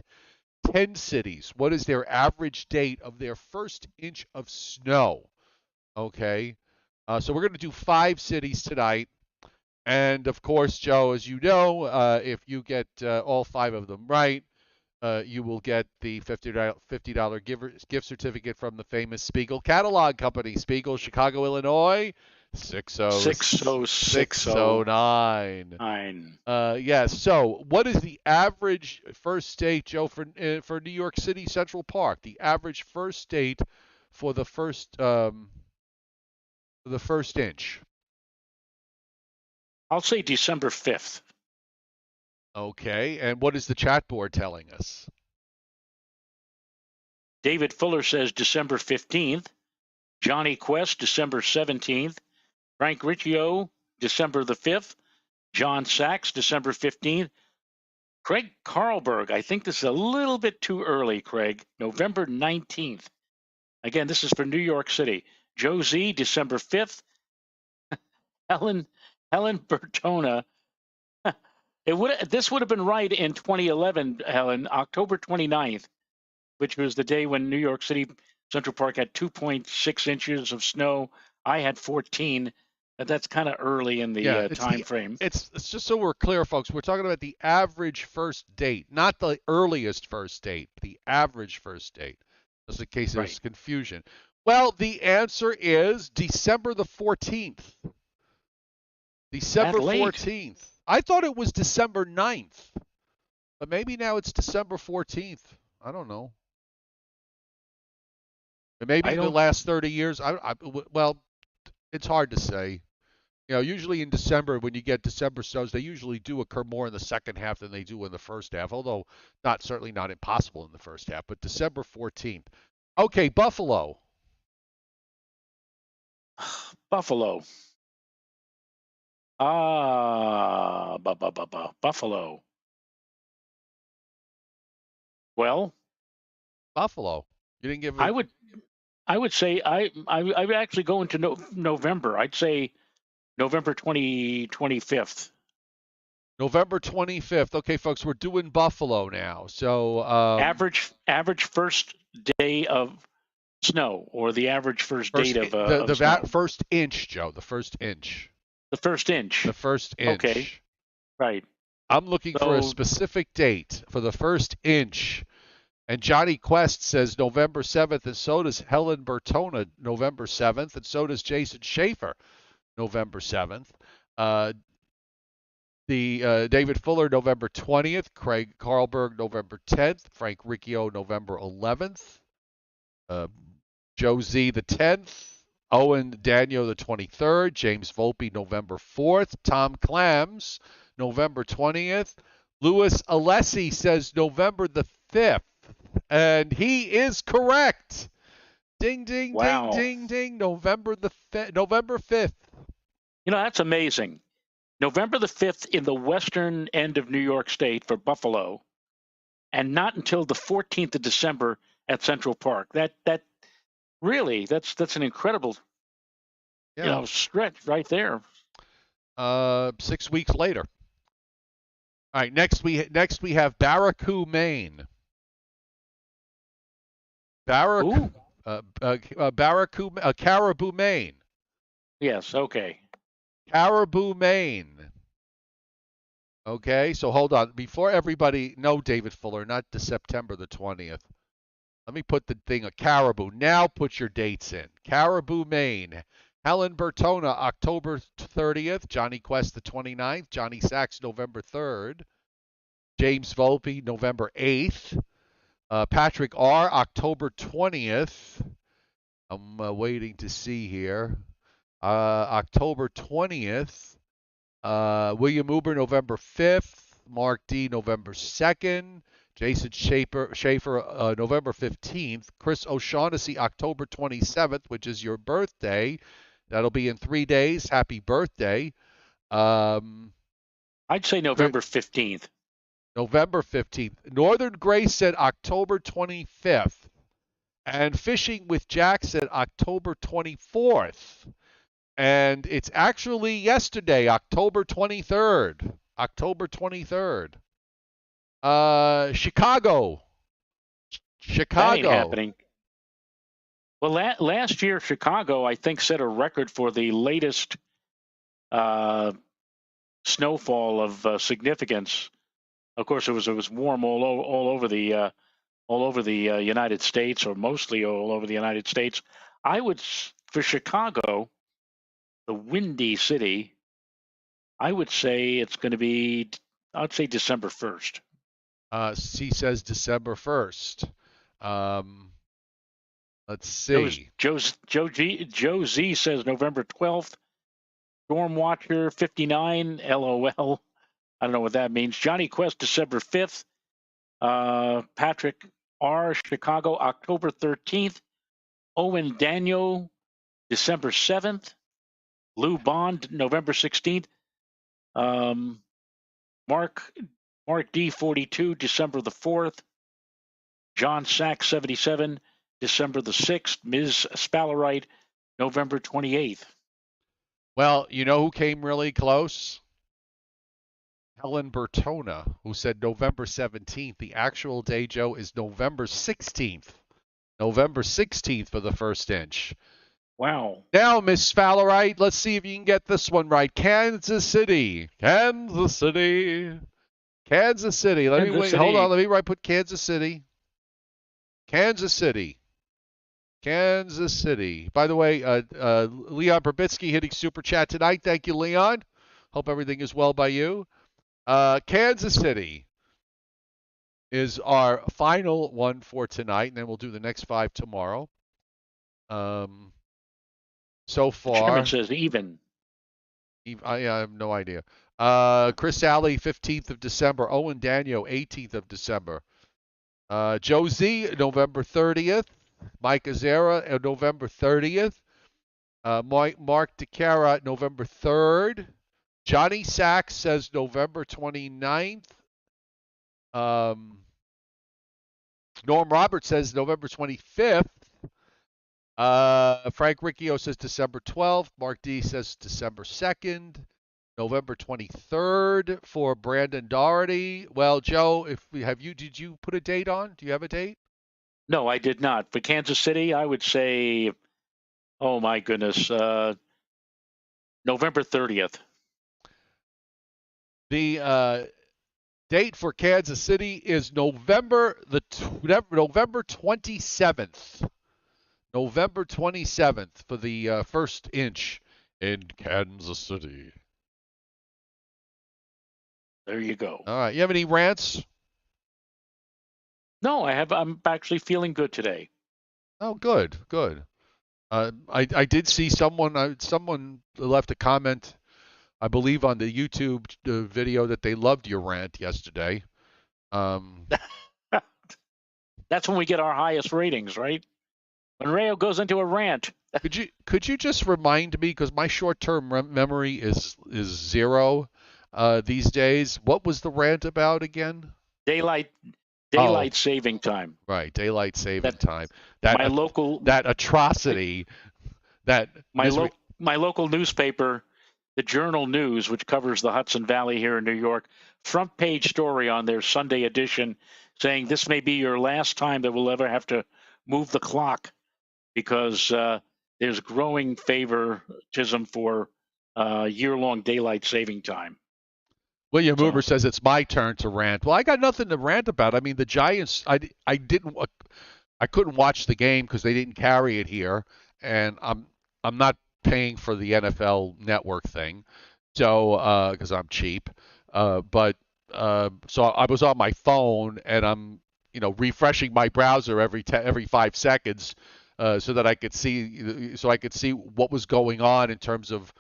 10 cities, what is their average date of their first inch of snow? Okay. So we're going to do 5 cities tonight. And of course, Joe, as you know, if you get all 5 of them right, you will get the $50 gift certificate from the famous Spiegel Catalog Company. Spiegel, Chicago, Illinois, 60609. Yes. So, what is the average first date, Joe, for New York City Central Park? The average first date for the first inch. I'll say December 5th. Okay, and what is the chat board telling us? David Fuller says December 15th. Johnny Quest, December 17th. Frank Riccio, December the 5th. John Sachs, December 15th. Craig Carlberg, I think this is a little bit too early, Craig. November 19th. Again, this is for New York City. Joe Z, December 5th. Helen Bertona. This would have been right in 2011, Helen, October 29th, which was the day when New York City Central Park had 2.6 inches of snow. I had 14. That's kind of early in the time frame. It's just so we're clear, folks. We're talking about the average first date, not the earliest first date, the average first date, just in case there's confusion. Well, the answer is December the 14th. December 14th. I thought it was December 9th, but maybe now it's December 14th. I don't know. Maybe in the last 30 years, well, it's hard to say. You know, usually in December, when you get December snows, they usually do occur more in the second half than they do in the first half, although certainly not impossible in the first half, but December 14th. Okay, Buffalo. Buffalo. Buffalo. Well, Buffalo. You didn't give it. I would say I would actually go into November. I'd say November 25th. November 25th. Okay, folks, we're doing Buffalo now. So average first day of snow, or the average first date of snow. First inch, Joe. The first inch. The first inch. The first inch. Okay. Right. I'm looking for a specific date for the first inch. And Johnny Quest says November 7th, and so does Helen Bertona, November 7th, and so does Jason Schaefer, November 7th. David Fuller, November 20th. Craig Carlberg, November 10th. Frank Riccio, November 11th. Joe Z, the 10th. Owen Daniel, the 23rd. James Volpe, November 4th. Tom Clams, November 20th. Louis Alessi says November the 5th. And he is correct. Ding, ding, wow. Ding, ding, ding. November 5th. You know, that's amazing. November the 5th in the western end of New York State for Buffalo, and not until the 14th of December at Central Park. That really, that's an incredible, stretch right there. 6 weeks later. All right, next we have Baracoo, Maine. Caribou, Maine. Yes. Okay. Caribou, Maine. Okay, so hold on. Before everybody, no, David Fuller, not the September the 20th. Let me put the thing of Caribou. Now put your dates in. Caribou, Maine. Helen Bertona, October 30th. Johnny Quest, the 29th. Johnny Sachs, November 3rd. James Volpe, November 8th. Patrick R., October 20th. I'm waiting to see here. October 20th. William Uber, November 5th. Mark D., November 2nd. Jason Schaefer, November 15th. Chris O'Shaughnessy, October 27th, which is your birthday. That'll be in 3 days. Happy birthday. I'd say November 15th. November 15th. Northern Grace said October 25th. And Fishing with Jack said October 24th. And it's actually yesterday, October 23rd. October 23rd. Chicago. That ain't happening. Well, last year, Chicago, I think, set a record for the latest snowfall of significance. Of course, it was warm all over the United States, or mostly all over the United States. For Chicago, the windy city, I would say it's going to be, I'd say December 1st. He says December 1st. Let's see. Joe Z says November 12th. Storm Watcher 59, LOL. I don't know what that means. Johnny Quest, December 5th. Patrick R., Chicago, October 13th. Owen Daniel, December 7th. Lou Bond, November 16th. Mark D, 42, December the 4th. John Sachs, 77, December the 6th. Ms. Spallerite, November 28th. Well, you know who came really close? Helen Bertona, who said November 17th. The actual day, Joe, is November 16th. November 16th for the first inch. Wow. Now, Miss Spallerite, let's see if you can get this one right. Kansas City. Kansas City. Kansas City. Let me wait. Hold on. Let me put Kansas City. Kansas City. Kansas City. By the way, Leon Probitsky hitting Super Chat tonight. Thank you, Leon. Hope everything is well by you. Kansas City is our final one for tonight, and then we'll do the next 5 tomorrow. So far. Chairman says even. I have no idea. Chris Alley, 15th of December. Owen Daniel, 18th of December. Joe Z, November 30th. Mike Azera, November 30th. Mark DeCara, November 3rd. Johnny Sachs says November 29th. Norm Roberts says November 25th. Frank Riccio says December 12th. Mark D says December 2nd. November 23rd for Brandon Doherty. Well, Joe, did you put a date on? Do you have a date? No, I did not. For Kansas City, I would say, oh my goodness, November 30th. The date for Kansas City is November 27th. November 27th for the first inch in Kansas City. There you go. All right. You have any rants? No, I'm actually feeling good today. Oh, good. I did see someone left a comment, I believe, on the YouTube video that they loved your rant yesterday. That's when we get our highest ratings, right? When Rayo goes into a rant. Could you just remind me, because my short-term memory is zero these days. What was the rant about again? Daylight saving time. Right, daylight saving time. That atrocity. My local newspaper, the Journal News, which covers the Hudson Valley here in New York, front page story on their Sunday edition, saying this may be your last time that we'll ever have to move the clock, because there's growing favoritism for year-long daylight saving time. William So Uber says it's my turn to rant. Well, I got nothing to rant about. I mean, the Giants. I couldn't watch the game because they didn't carry it here, and I'm not paying for the NFL Network thing, so because I'm cheap. But so I was on my phone and I'm refreshing my browser every 5 seconds, so I could see what was going on in terms of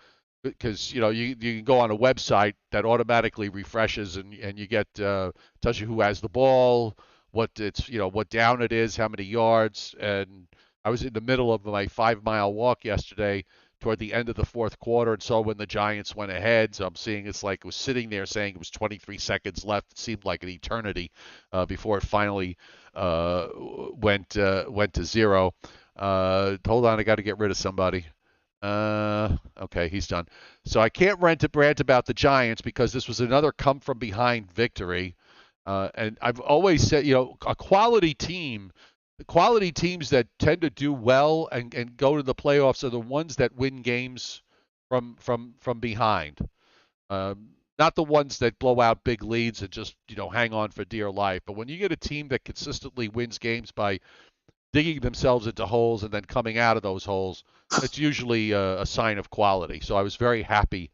because you can go on a website that automatically refreshes and you get tells you who has the ball, what down it is, how many yards. And I was in the middle of my 5 mile walk yesterday toward the end of the fourth quarter and saw when the Giants went ahead. So I'm seeing it's like it was sitting there saying it was 23 seconds left. It seemed like an eternity before it finally went to zero. Hold on, I got to get rid of somebody. Okay, he's done. So I can't rant about the Giants because this was another come from behind victory. And I've always said, a quality team, the quality teams that tend to do well and go to the playoffs are the ones that win games from behind. Not the ones that blow out big leads and just hang on for dear life. But when you get a team that consistently wins games by digging themselves into holes and then coming out of those holes, it's usually a sign of quality. So I was very happy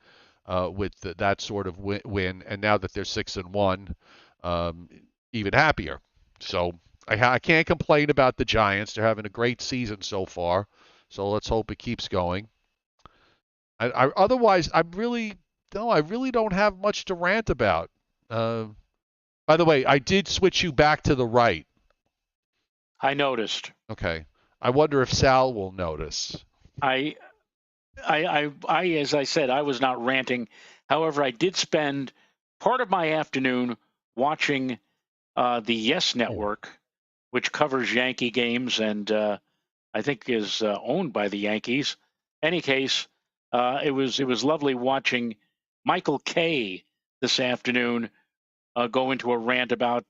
with that sort of win, and now that they're 6-1, even happier. So I can't complain about the Giants. They're having a great season so far. So let's hope it keeps going. Otherwise, I really don't have much to rant about. By the way, I did switch you back to the right. I noticed. Okay. I wonder if Sal will notice. I, as I said, I was not ranting. However, I did spend part of my afternoon watching the Yes Network, which covers Yankee games and I think is owned by the Yankees. Any case, it was lovely watching Michael Kay this afternoon go into a rant about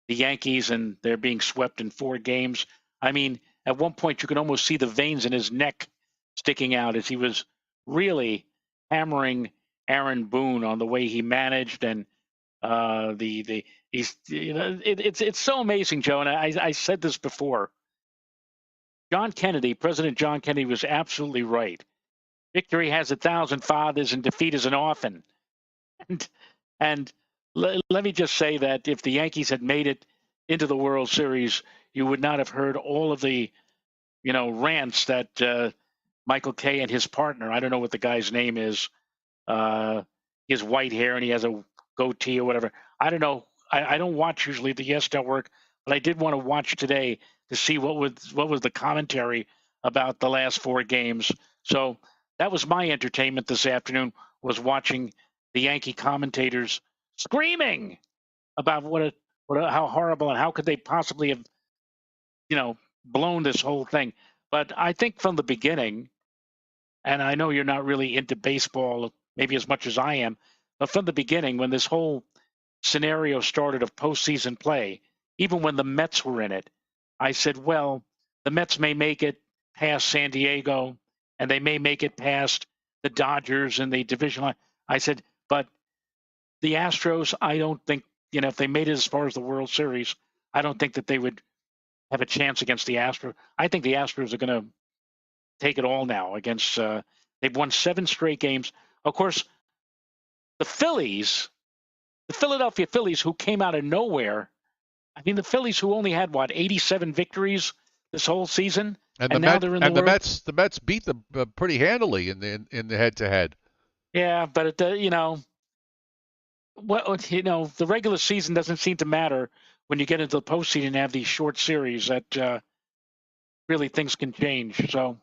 the Yankees and they're being swept in 4 games. I mean, at one point you could almost see the veins in his neck sticking out as he was really hammering Aaron Boone on the way he managed and it's so amazing, Joe. And I said this before. President John Kennedy was absolutely right. Victory has 1,000 fathers and defeat is an orphan. And let me just say that if the Yankees had made it into the World Series, you would not have heard all of the, rants that Michael Kay and his partner, I don't know what the guy's name is, he has white hair and he has a goatee or whatever. I don't know. I don't watch usually the Yes Network, but I did want to watch today to see what was the commentary about the last 4 games. So that was my entertainment this afternoon, was watching the Yankee commentators screaming about how horrible and how could they possibly have, blown this whole thing. But I think from the beginning, and I know you're not really into baseball maybe as much as I am, but from the beginning, when this whole scenario started of postseason play, even when the Mets were in it, I said, well, the Mets may make it past San Diego and they may make it past the Dodgers and the division line. I said, but the Astros, I don't think, if they made it as far as the World Series, I don't think that they would have a chance against the Astros. I think the Astros are going to take it all now against, they've won 7 straight games. Of course, the Philadelphia Phillies, who came out of nowhere. I mean, the Phillies, who only had 87 victories this whole season, and now they're in the World. The Mets beat them pretty handily in the head-to-head. Yeah, but the regular season doesn't seem to matter when you get into the postseason and have these short series. That really things can change. So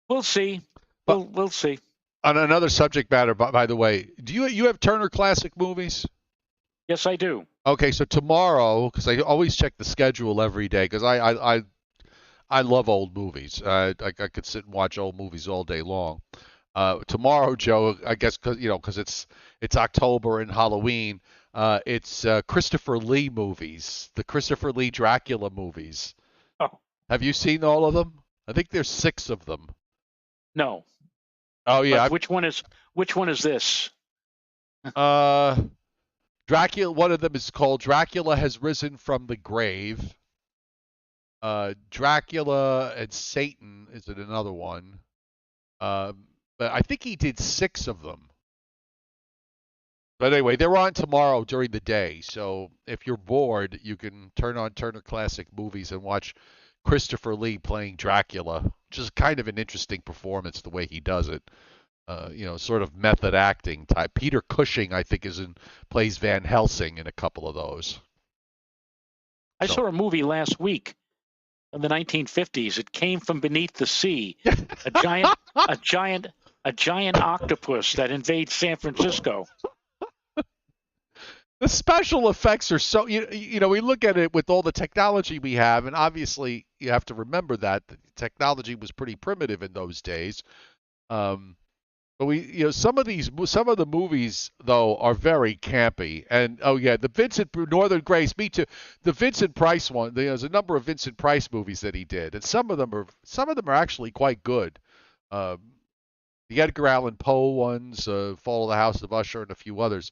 we'll see. We'll see. On another subject matter, by the way, do you have Turner Classic Movies? Yes, I do. Okay, so tomorrow, because I always check the schedule every day, because I love old movies. I could sit and watch old movies all day long. Tomorrow, Joe, I guess because it's October and Halloween, it's Christopher Lee movies, the Christopher Lee Dracula movies. Oh. Have you seen all of them? I think there's 6 of them. No. Oh yeah. But which one is this? Dracula. One of them is called Dracula Has Risen from the Grave. Dracula and Satan is it another one? But I think he did 6 of them. But anyway, they're on tomorrow during the day. So if you're bored, you can turn on Turner Classic Movies and watch Christopher Lee playing Dracula, which is kind of an interesting performance the way he does it. Sort of method acting type. Peter Cushing, I think, plays Van Helsing in a couple of those. I saw a movie last week in the 1950s. It came from beneath the sea. a giant octopus that invades San Francisco. The special effects are so we look at it with all the technology we have, and obviously you have to remember that the technology was pretty primitive in those days. But some of the movies though are very campy, and the Northern Grace, me too. The Vincent Price one, there's a number of Vincent Price movies that he did, and some of them are actually quite good. The Edgar Allan Poe ones, Fall of the House of Usher, and a few others.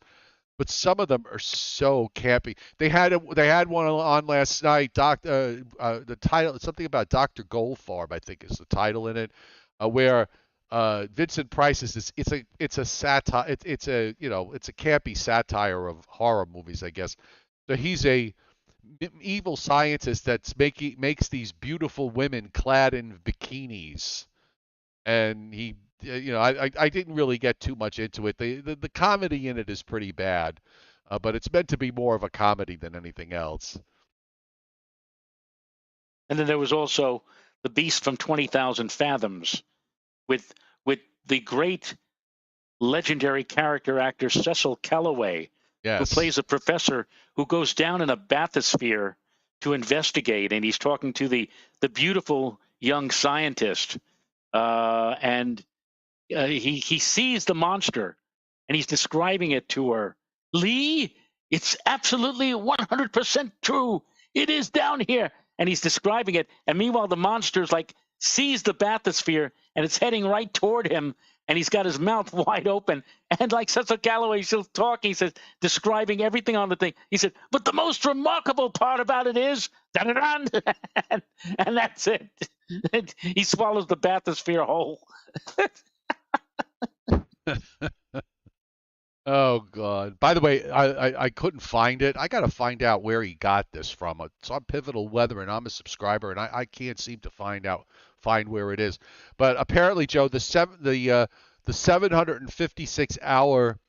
But some of them are so campy. They had one on last night. The title, something about Dr. Goldfarb, I think is the title in it, where Vincent Price is it's a satire. It's a campy satire of horror movies, I guess. So he's a evil scientist that makes these beautiful women clad in bikinis, and he I didn't really get too much into it. The comedy in it is pretty bad, but it's meant to be more of a comedy than anything else. And then there was also The Beast from 20,000 Fathoms with the great legendary character actor Cecil Kellaway, yes, who plays a professor who goes down in a bathysphere to investigate, and he's talking to the beautiful young scientist, and he sees the monster, and he's describing it to her. Lee, it's absolutely 100% true. It is down here. And he's describing it. And meanwhile, the monster's sees the bathysphere, and it's heading right toward him. And he's got his mouth wide open. And like Cecil Kellaway, still talking, he says, describing everything on the thing. He said, but the most remarkable part about it is, and that's it. He swallows the bathysphere whole. Oh God! By the way, I couldn't find it. I got to find out where he got this from. It's on Pivotal Weather, and I'm a subscriber, and I can't seem to find where it is. But apparently, Joe, the 756-hour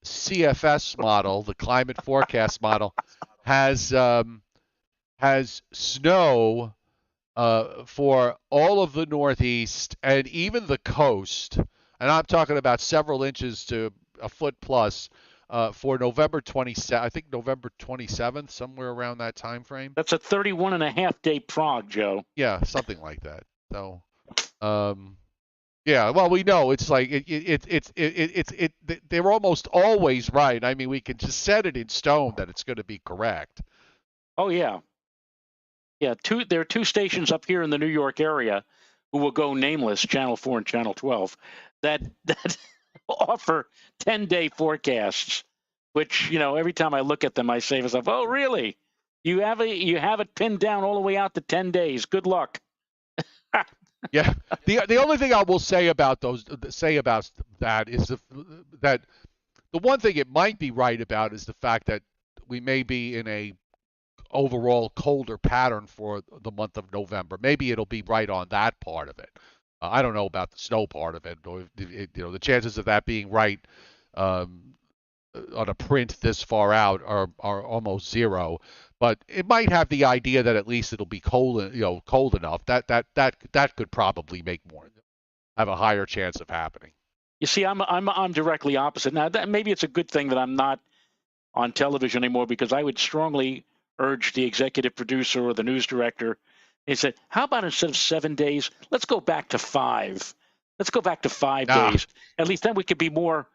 CFS model, the climate forecast model, has snow for all of the Northeast and even the coast, and I'm talking about several inches to a foot plus for November 27th. I think November 27th, somewhere around that time frame. That's a 31.5-day prog, Joe. Yeah, something like that. So, yeah. Well, we know it's like they're almost always right. I mean, we can just set it in stone that it's going to be correct. Oh yeah. Yeah, there are 2 stations up here in the New York area who will go nameless, Channel 4 and Channel 12, that offer 10-day forecasts, which, every time I look at them, I say to myself, oh, really? You have it pinned down all the way out to 10 days. Good luck. Yeah. The only thing I will say about that is that the one thing it might be right about is the fact that we may be in a overall colder pattern for the month of November. Maybe it'll be right on that part of it. I don't know about the snow part of it, or the chances of that being right on a print this far out are almost zero. But it might have the idea that at least it'll be cold enough. That could probably have a higher chance of happening. You see, I'm directly opposite. Now, maybe it's a good thing that I'm not on television anymore, because I would strongly urge the executive producer or the news director. He said, how about instead of 7 days, let's go back to 5. Let's go back to 5 days. At least then we could be more,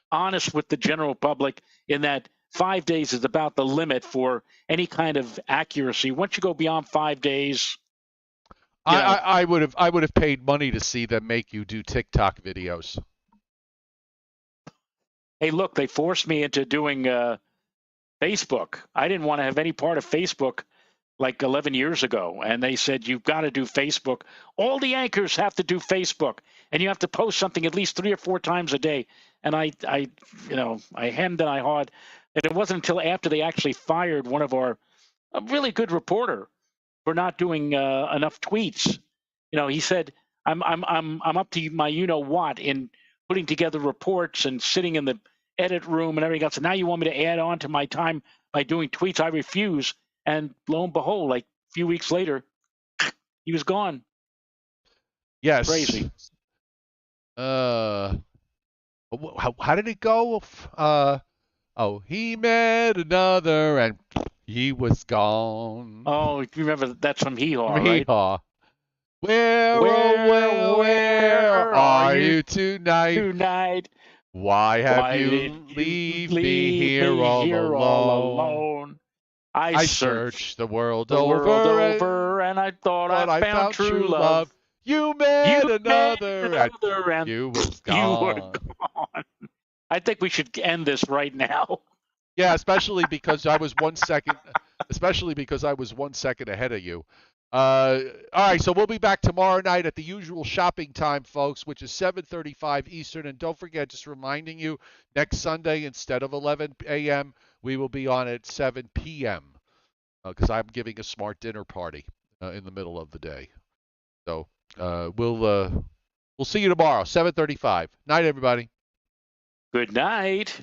honest with the general public, in that 5 days is about the limit for any kind of accuracy. Once you go beyond 5 days. You know, I would have paid money to see them make you do TikTok videos. hey, look, they forced me into doing Facebook. I didn't want to have any part of Facebook like 11 years ago, and they said you've got to do Facebook. All the anchors have to do Facebook, and you have to post something at least 3 or 4 times a day. And I hemmed and I hawed, and it wasn't until after they actually fired one of a really good reporter for not doing enough tweets. He said, I'm up to my what in putting together reports and sitting in the edit room and everything else. So now you want me to add on to my time by doing tweets? I refuse. And lo and behold, like a few weeks later, he was gone. Yes. Crazy. How did it go? He met another and he was gone. Oh, you remember that's from Hee Haw, From right? Hee Haw. Where are you tonight? Tonight. Why Why you did leave you me here all alone? I searched the world over and I thought I found true love. You met another and you was gone. You were gone. I think we should end this right now. Yeah, especially because I was 1 second. Especially because I was 1 second ahead of you. All right, so we'll be back tomorrow night at the usual shopping time, folks, which is 7:35 Eastern. And don't forget, just reminding you, next Sunday instead of 11 a.m., we will be on at 7 p.m. Because I'm giving a smart dinner party in the middle of the day. So we'll see you tomorrow, 7:35. Night, everybody. Good night.